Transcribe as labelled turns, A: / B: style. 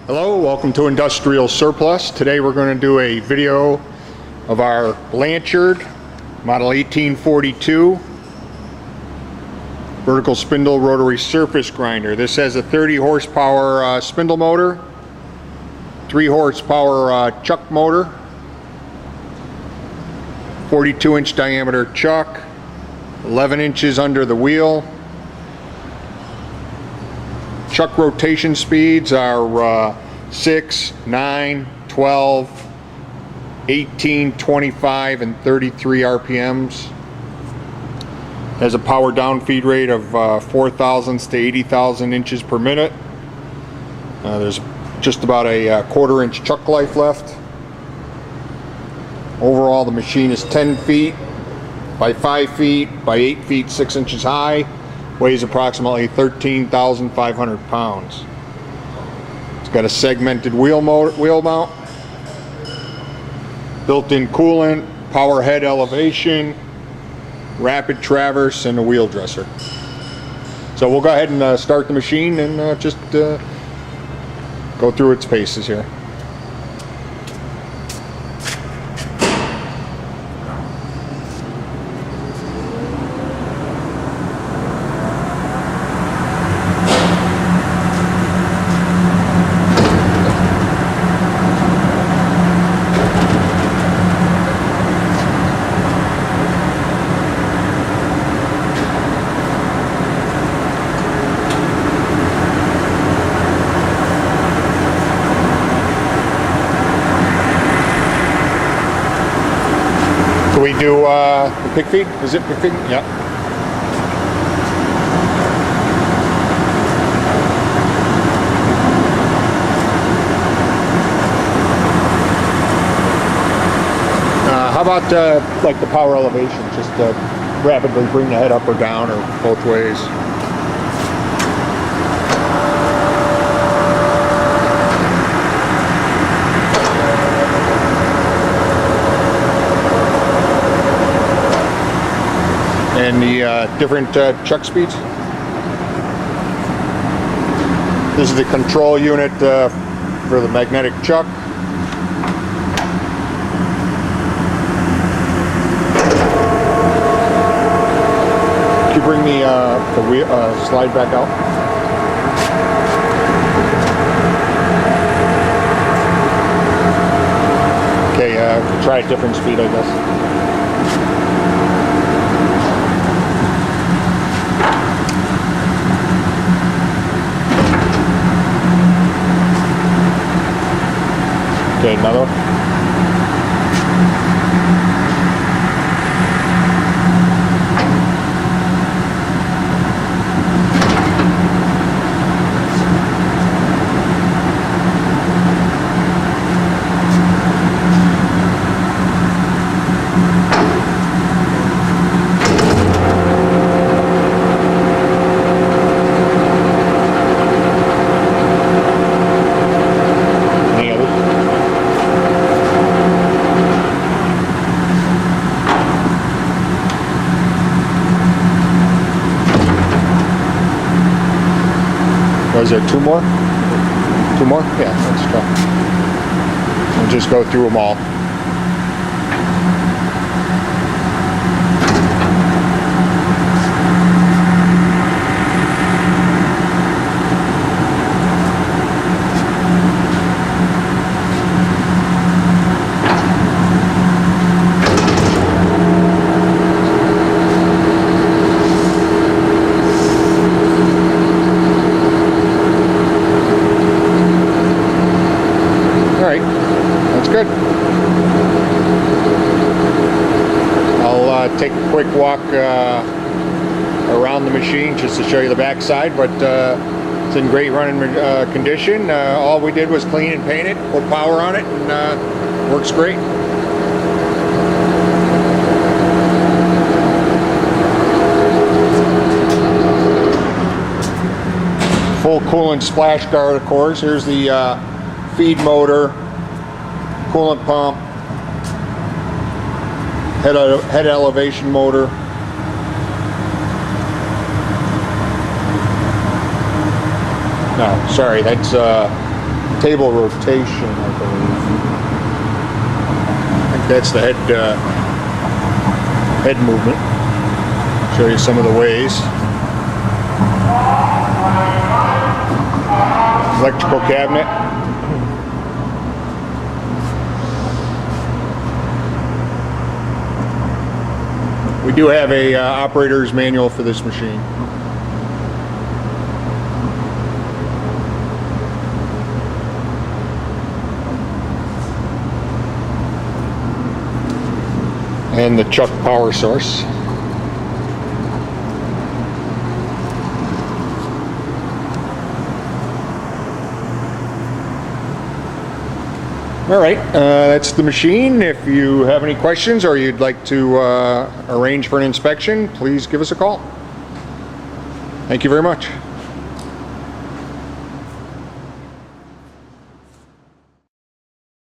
A: Hello, welcome to Industrial Surplus. Today we're going to do a video of our Blanchard model 1842 vertical spindle rotary surface grinder. This has a 30 horsepower spindle motor, 3 horsepower chuck motor, 42-inch diameter chuck, 11 inches under the wheel. Chuck rotation speeds are 6, 9, 12, 18, 25, and 33 RPMs. Has a power down feed rate of 4 thousandths to 80,000 inches per minute. There's just about a quarter-inch chuck life left. Overall, the machine is 10 feet by 5 feet by 8 feet 6 inches high. Weighs approximately 13,500 pounds. It's got a segmented wheel mount, built-in coolant, power head elevation, rapid traverse, and a wheel dresser. So we'll go ahead and start the machine and just go through its paces here. We do the pig feed? Is it pig feed? Yeah. How about like the power elevation? Just rapidly bring the head up or down or both ways. And the different chuck speeds. This is the control unit for the magnetic chuck. Can you bring the wheel, slide back out? Okay, try a different speed, I guess. Okay, another one. Is there two more? Two more? Yeah, let's try. We'll just go through them all. Good. I'll take a quick walk around the machine just to show you the back side, but it's in great running condition. All we did was clean and paint it, put power on it, and works great. Full coolant splash guard, of course. Here's the feed motor, coolant pump, head elevation motor. No, sorry, that's table rotation, I believe. I think that's the head movement. Show you some of the ways. Electrical cabinet. We do have a operator's manual for this machine. And the chuck power source. All right, that's the machine. If you have any questions or you'd like to arrange for an inspection, please give us a call. Thank you very much.